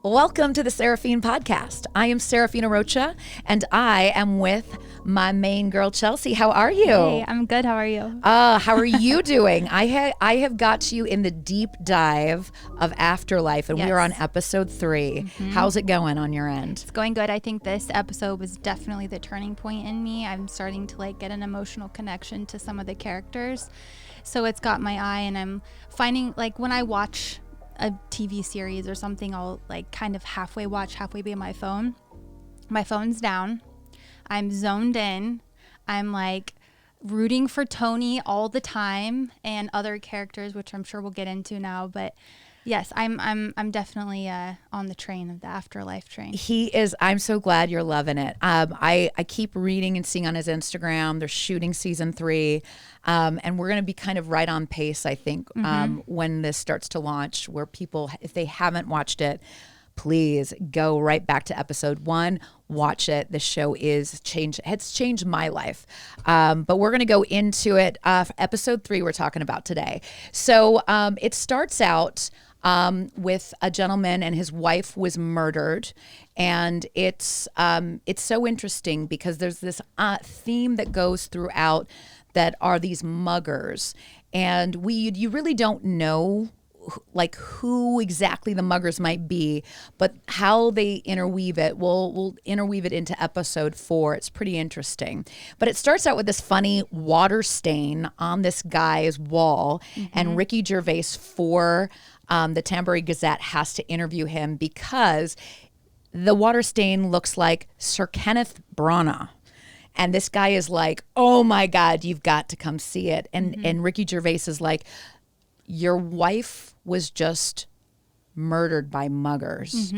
Welcome to the Seraphine podcast. I am Seraphina Rocha, and I am with my main girl, Chelsey. How are you? Hey, I'm good. How are you? How are you doing? I have got you in the deep dive of Afterlife, and we are on episode 3. How's it going on your end? It's going good. I think this episode was definitely the turning point in me. I'm starting to get an emotional connection to some of the characters. So it's got my eye, and I'm finding when I watch a TV series or something, I'll kind of halfway watch, halfway be on my phone. My phone's down. I'm zoned in. I'm rooting for Tony all the time and other characters, which I'm sure we'll get into now. But yes, I'm definitely on the train of the Afterlife train. He is. I'm so glad you're loving it. I keep reading and seeing on his Instagram, they're shooting season 3. And we're going to be kind of right on pace, I think, when this starts to launch, where people, if they haven't watched it, please go right back to episode 1, watch it. The show it's changed my life. But we're going to go into it. Episode 3 we're talking about today. So it starts out with a gentleman and his wife was murdered. And it's so interesting because there's this theme that goes throughout that are these muggers. And you really don't know who exactly the muggers might be, but how they interweave it. We'll interweave it into episode 4. It's pretty interesting. But it starts out with this funny water stain on this guy's wall, and Ricky Gervais for the Tambury Gazette has to interview him because the water stain looks like Sir Kenneth Branagh. And this guy is like, oh my God, you've got to come see it. And Ricky Gervais is like, your wife was just murdered by muggers.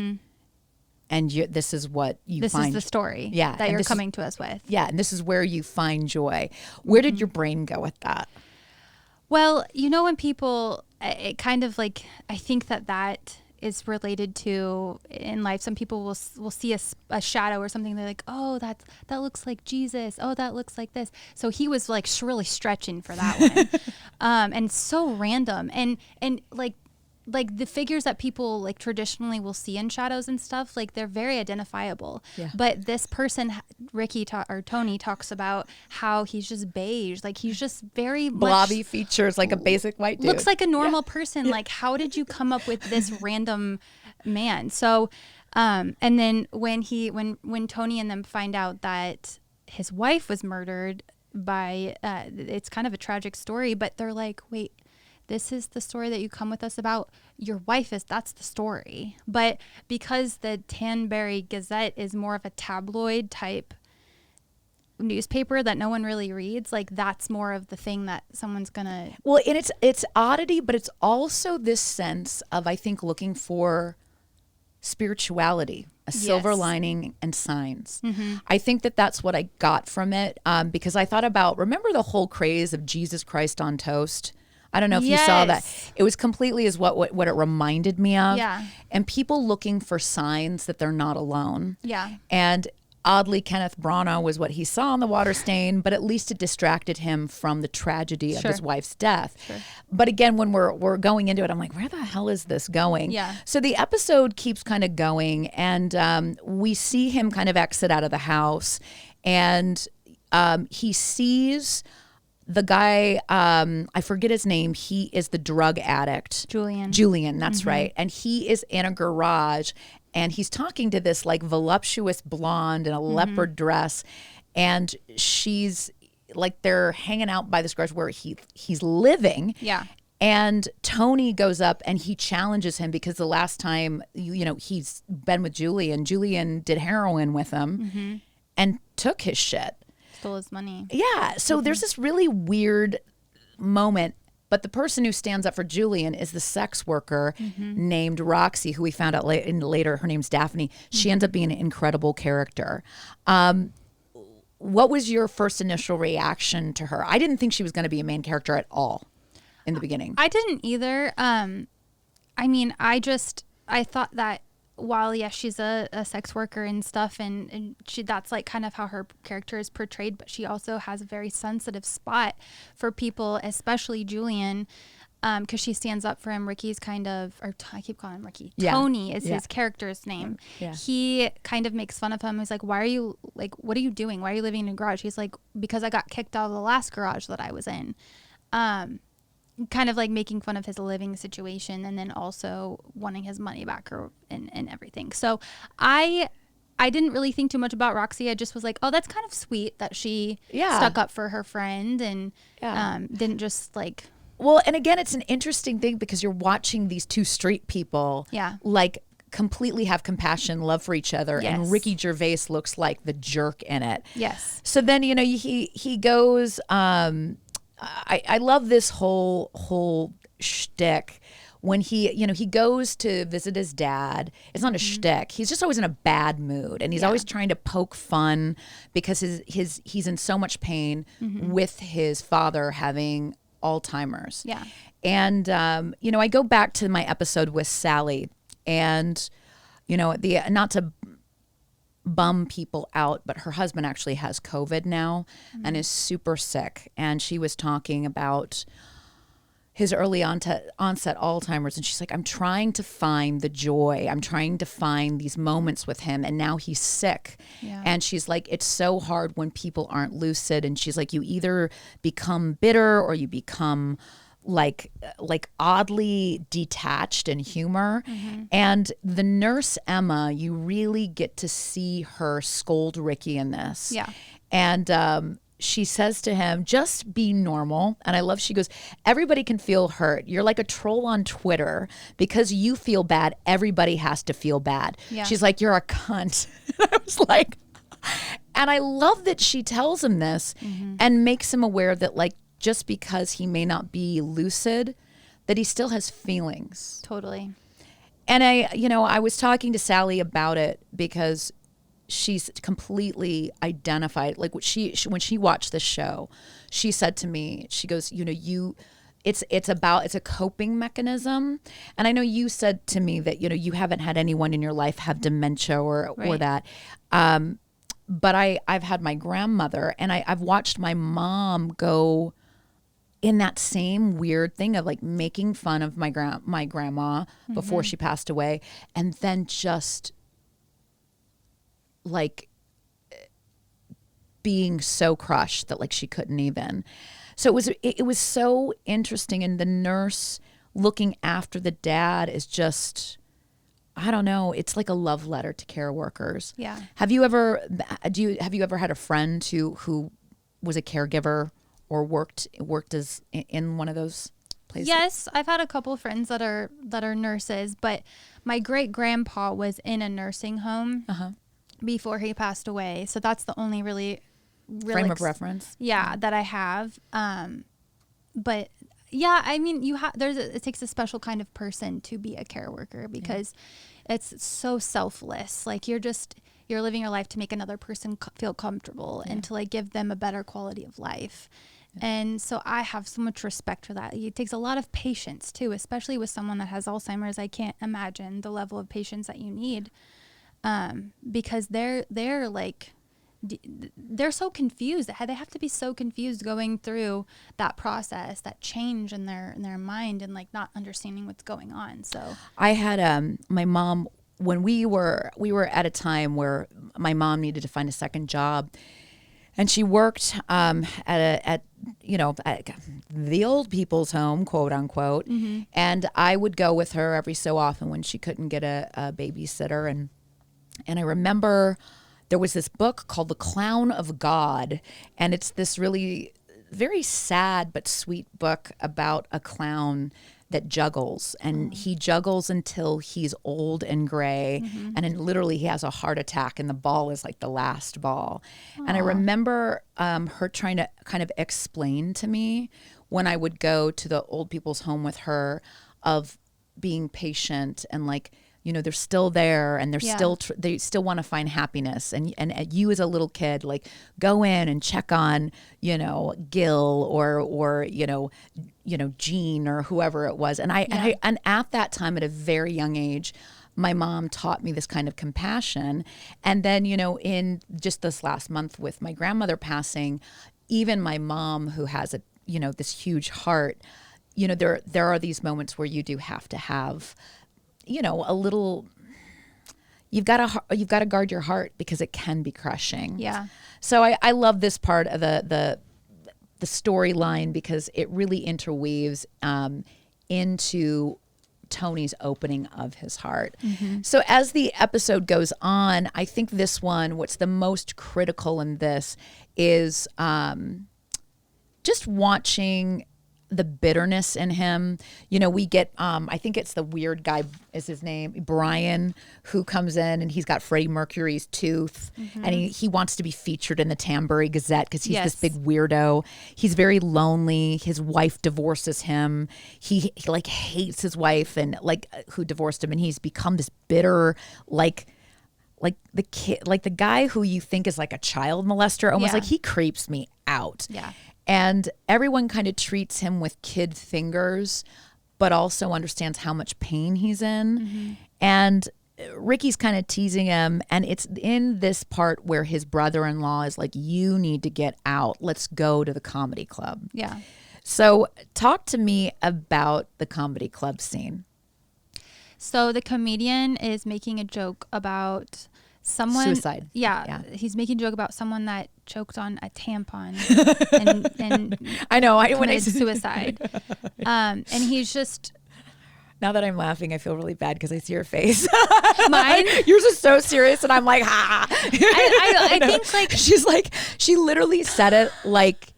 And this is what you find. This is the story that you're coming to us with. Yeah, and this is where you find joy. Where did your brain go with that? Well, when people, it kind of I think that is related to in life. Some people will see a shadow or something. They're like, oh, that looks like Jesus. Oh, that looks like this. So he was really stretching for that one. And so random. And the figures that people traditionally will see in shadows and stuff, they're very identifiable. Yeah. But this person, or Tony, talks about how he's just beige. He's just very blobby features, like a basic white dude. Looks like a normal person. How did you come up with this random man? So, and then when Tony and them find out that his wife was murdered by, it's kind of a tragic story, but they're like, wait, this is the story that you come with us about. Your wife that's the story. But because the Tambury Gazette is more of a tabloid type newspaper that no one really reads, that's more of the thing that someone's gonna. Well, and it's oddity, but it's also this sense of, I think, looking for spirituality, a silver lining and signs. I think that's what I got from it, because I thought about, remember the whole craze of Jesus Christ on toast? I don't know if you saw that. It was completely is what it reminded me of. Yeah. And people looking for signs that they're not alone. Yeah. And oddly, Kenneth Branagh was what he saw on the water stain, but at least it distracted him from the tragedy of his wife's death. Sure. But again, when we're going into it, I'm like, where the hell is this going? Yeah. So the episode keeps kind of going, and we see him kind of exit out of the house, and he sees the guy, I forget his name. He is the drug addict. Julian, that's right. And he is in a garage, and he's talking to this voluptuous blonde in a leopard dress, and she's they're hanging out by this garage where he's living. Yeah. And Tony goes up and he challenges him because the last time he's been with Julian did heroin with him and took his shit. Stole his money. Yeah. So there's this really weird moment. But the person who stands up for Julian is the sex worker named Roxy, who we found out later. Her name's Daphne. She ends up being an incredible character. What was your first initial reaction to her? I didn't think she was going to be a main character at all in the beginning. I didn't either. I thought that while she's a sex worker and stuff, and that's kind of how her character is portrayed, but she also has a very sensitive spot for people, especially Julian, because she stands up for him. Ricky's kind of, I keep calling him Ricky. Yeah. Tony is his character's name. Yeah. He kind of makes fun of him. He's like, what are you doing? Why are you living in a garage? He's like, because I got kicked out of the last garage that I was in. Kind of like making fun of his living situation, and then also wanting his money back and everything. So I didn't really think too much about Roxy. I just was like, oh, that's kind of sweet that she stuck up for her friend and didn't just like. Well, and again, it's an interesting thing because you're watching these two street people like completely have compassion, love for each other. Yes. And Ricky Gervais looks like the jerk in it. Yes. So then, he goes, I love this whole shtick when he goes to visit his dad. It's not a shtick. He's just always in a bad mood, and he's always trying to poke fun because he's in so much pain with his father having Alzheimer's. Yeah. And I go back to my episode with Sally, and not to bum people out, but her husband actually has COVID now and is super sick. And she was talking about his early onset Alzheimer's. And she's like, I'm trying to find the joy. I'm trying to find these moments with him. And now he's sick. Yeah. And she's like, it's so hard when people aren't lucid. And she's like, you either become bitter or you become like oddly detached in humor. And the nurse Emma, you really get to see her scold Ricky in this. Yeah. And she says to him, just be normal. And I love, she goes, everybody can feel hurt. You're like a troll on Twitter. Because you feel bad, everybody has to feel bad. Yeah. She's like, you're a cunt. I was like, and I love that she tells him this and makes him aware that like, just because he may not be lucid, that he still has feelings. Totally. And I was talking to Sally about it because she's completely identified. Like when she watched this show, she said to me, she goes, it's a coping mechanism. And I know you said to me that, you haven't had anyone in your life have dementia or that. But I've had my grandmother, and I've watched my mom go in that same weird thing of like making fun of my grandma before she passed away, and then just like being so crushed that like she couldn't even. So it was so interesting, and the nurse looking after the dad is just, I don't know, it's like a love letter to care workers. Yeah. Have you ever had a friend who was a caregiver or worked as in one of those places? Yes, I've had a couple of friends that are nurses, but my great grandpa was in a nursing home before he passed away. So that's the only really frame of reference. Yeah, that I have. But yeah, I mean, it takes a special kind of person to be a care worker because it's so selfless. Like you're living your life to make another person feel comfortable and to like give them a better quality of life. And so I have so much respect for that. It takes a lot of patience too, especially with someone that has Alzheimer's. I can't imagine the level of patience that you need, because they're like, they're so confused. They have to be so confused going through that process, that change in their mind, and like not understanding what's going on. So I had my mom, when we were at a time where my mom needed to find a second job. And she worked at the old people's home, quote unquote. And I would go with her every so often when she couldn't get a babysitter. And I remember there was this book called The Clown of God. And it's this really very sad but sweet book about a clown that juggles, and he juggles until he's old and gray, and then literally he has a heart attack, and the ball is like the last ball. And I remember her trying to kind of explain to me when I would go to the old people's home with her of being patient and like, they're still there, and they still want to find happiness. And you as a little kid, like go in and check on, Gil or Jean or whoever it was. And and at that time, at a very young age, my mom taught me this kind of compassion. And then, in just this last month with my grandmother passing, even my mom, who has this huge heart, you know, there are these moments where you do have to have, you know, a little. You've got to guard your heart because it can be crushing. Yeah. So I love this part of the storyline because it really interweaves into Tony's opening of his heart. Mm-hmm. So as the episode goes on, I think this one, what's the most critical in this is just watching the bitterness in him. You know, we get, I think it's the weird guy is his name, Brian, who comes in and he's got Freddie Mercury's tooth and he wants to be featured in the Tambury Gazette because he's this big weirdo. He's very lonely. His wife divorces him. He like hates his wife and like who divorced him, and he's become this bitter, like the kid, like the guy who you think is like a child molester, almost like he creeps me out. Yeah. And everyone kind of treats him with kid fingers, but also understands how much pain he's in. Mm-hmm. And Ricky's kind of teasing him. And it's in this part where his brother-in-law is like, you need to get out. Let's go to the comedy club. Yeah. So talk to me about the comedy club scene. So the comedian is making a joke about someone. Suicide. Yeah. He's making a joke about someone that choked on a tampon and I know committed suicide. And he's just. Now that I'm laughing, I feel really bad because I see your face. Mine? Yours is so serious, and I'm like, ha. I think like she's like, she literally said it like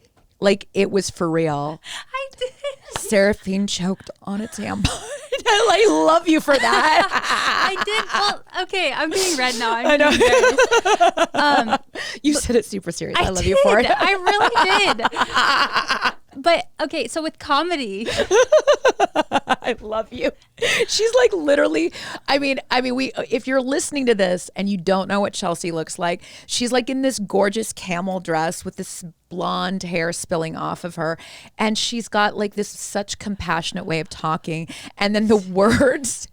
it was for real. I did. Seraphine choked on a tampon. I love you for that. I did. Well, okay, I'm getting red now. I know. You said it super serious. I love you for it. I really did. But okay, so with comedy, I love you. She's like literally. I mean, we. If you're listening to this and you don't know what Chelsey looks like, she's like in this gorgeous camel dress with this blonde hair spilling off of her, and she's got like this such compassionate way of talking, and then the words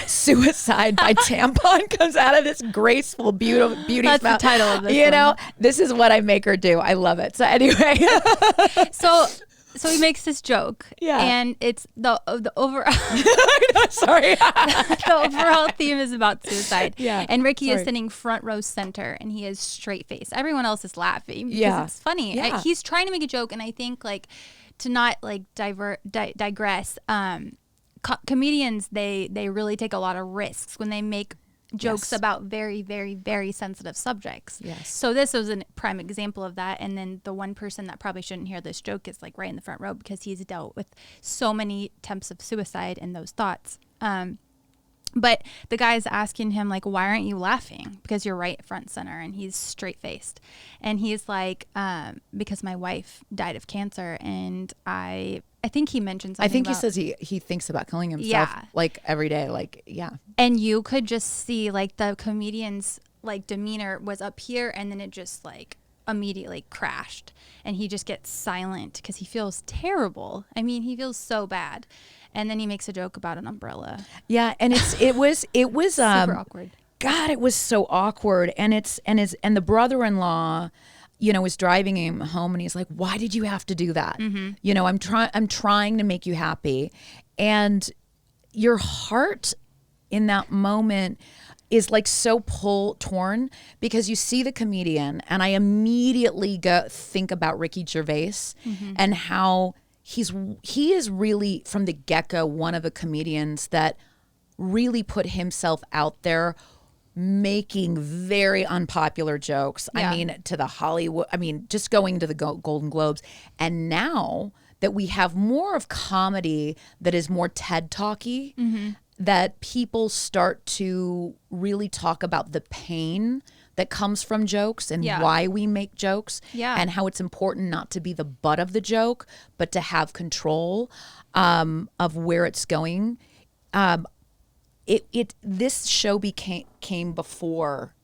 "suicide by tampon" comes out of this graceful, beauty. That's mouth. the title of this. You know, this is what I make her do. I love it. So anyway, so he makes this joke, and it's the overall. Sorry, the overall theme is about suicide. Yeah, and Ricky is sitting front row center, and he is straight face. Everyone else is laughing because it's funny. Yeah. He's trying to make a joke, and I think like to not like digress. Comedians they really take a lot of risks when they make jokes about very, very, very sensitive subjects. Yes. So this was a prime example of that. And then the one person that probably shouldn't hear this joke is like right in the front row because he's dealt with so many attempts of suicide and those thoughts. But the guy's asking him like, why aren't you laughing? Because you're right front center. And he's straight faced. And he's like, because my wife died of cancer. And I think he mentioned something. I think he says he thinks about killing himself like every day. Like, And you could just see like the comedian's like demeanor was up here and then it just like immediately crashed. And he just gets silent because he feels terrible. I mean, he feels so bad. And then he makes a joke about an umbrella. Yeah, and it was super awkward. God, it was so awkward. And the brother-in-law, you know, was driving him home, and he's like, "Why did you have to do that? Mm-hmm. You know, I'm trying to make you happy," and your heart in that moment is like so torn because you see the comedian, and I immediately think about Ricky Gervais and how he is really from the get-go one of the comedians that really put himself out there making very unpopular jokes. Yeah. I mean, to the Hollywood, I mean, just going to the Golden Globes. And now that we have more of comedy that is more TED Talky, that people start to really talk about the pain that comes from jokes and why we make jokes and how it's important not to be the butt of the joke, but to have control of where it's going. This show came before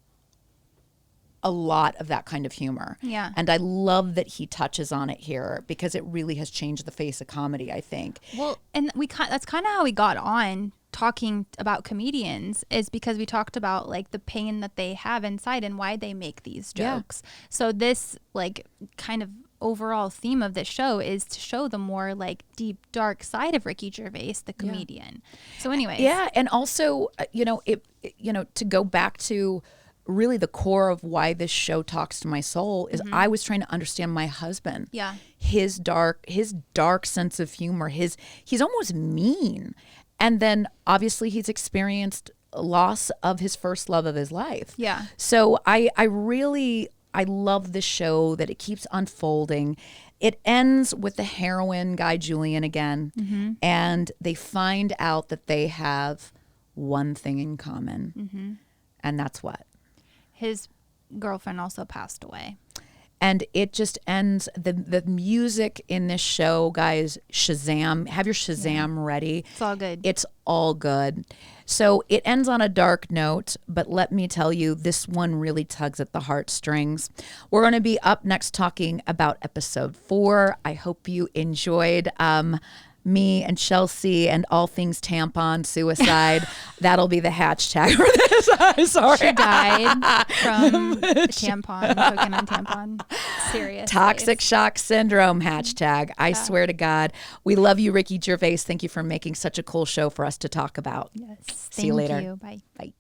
a lot of that kind of humor. Yeah. And I love that he touches on it here because it really has changed the face of comedy, I think. Well, and that's kind of how we got on talking about comedians is because we talked about like the pain that they have inside and why they make these jokes. So this like kind of overall theme of this show is to show the more like deep, dark side of Ricky Gervais, the comedian. So anyways. Yeah. And also, to go back to really the core of why this show talks to my soul is I was trying to understand my husband. Yeah. His dark sense of humor. He's almost mean. And then obviously he's experienced loss of his first love of his life. Yeah. So I love this show that it keeps unfolding. It ends with the heroine, Guy Julian, again, and they find out that they have one thing in common, and that's what? His girlfriend also passed away. And it just ends, the music in this show, guys, Shazam, have your Shazam ready. It's all good. It's all good. So it ends on a dark note, but let me tell you, this one really tugs at the heartstrings. We're going to be up next talking about episode 4. I hope you enjoyed me and Chelsey and all things tampon suicide. That'll be the hashtag for this. I'm sorry. She died from tampon, choking on tampon. Serious. Toxic shock syndrome hashtag. I swear to God. We love you, Ricky Gervais. Thank you for making such a cool show for us to talk about. Yes. See you later. Thank you. Bye. Bye.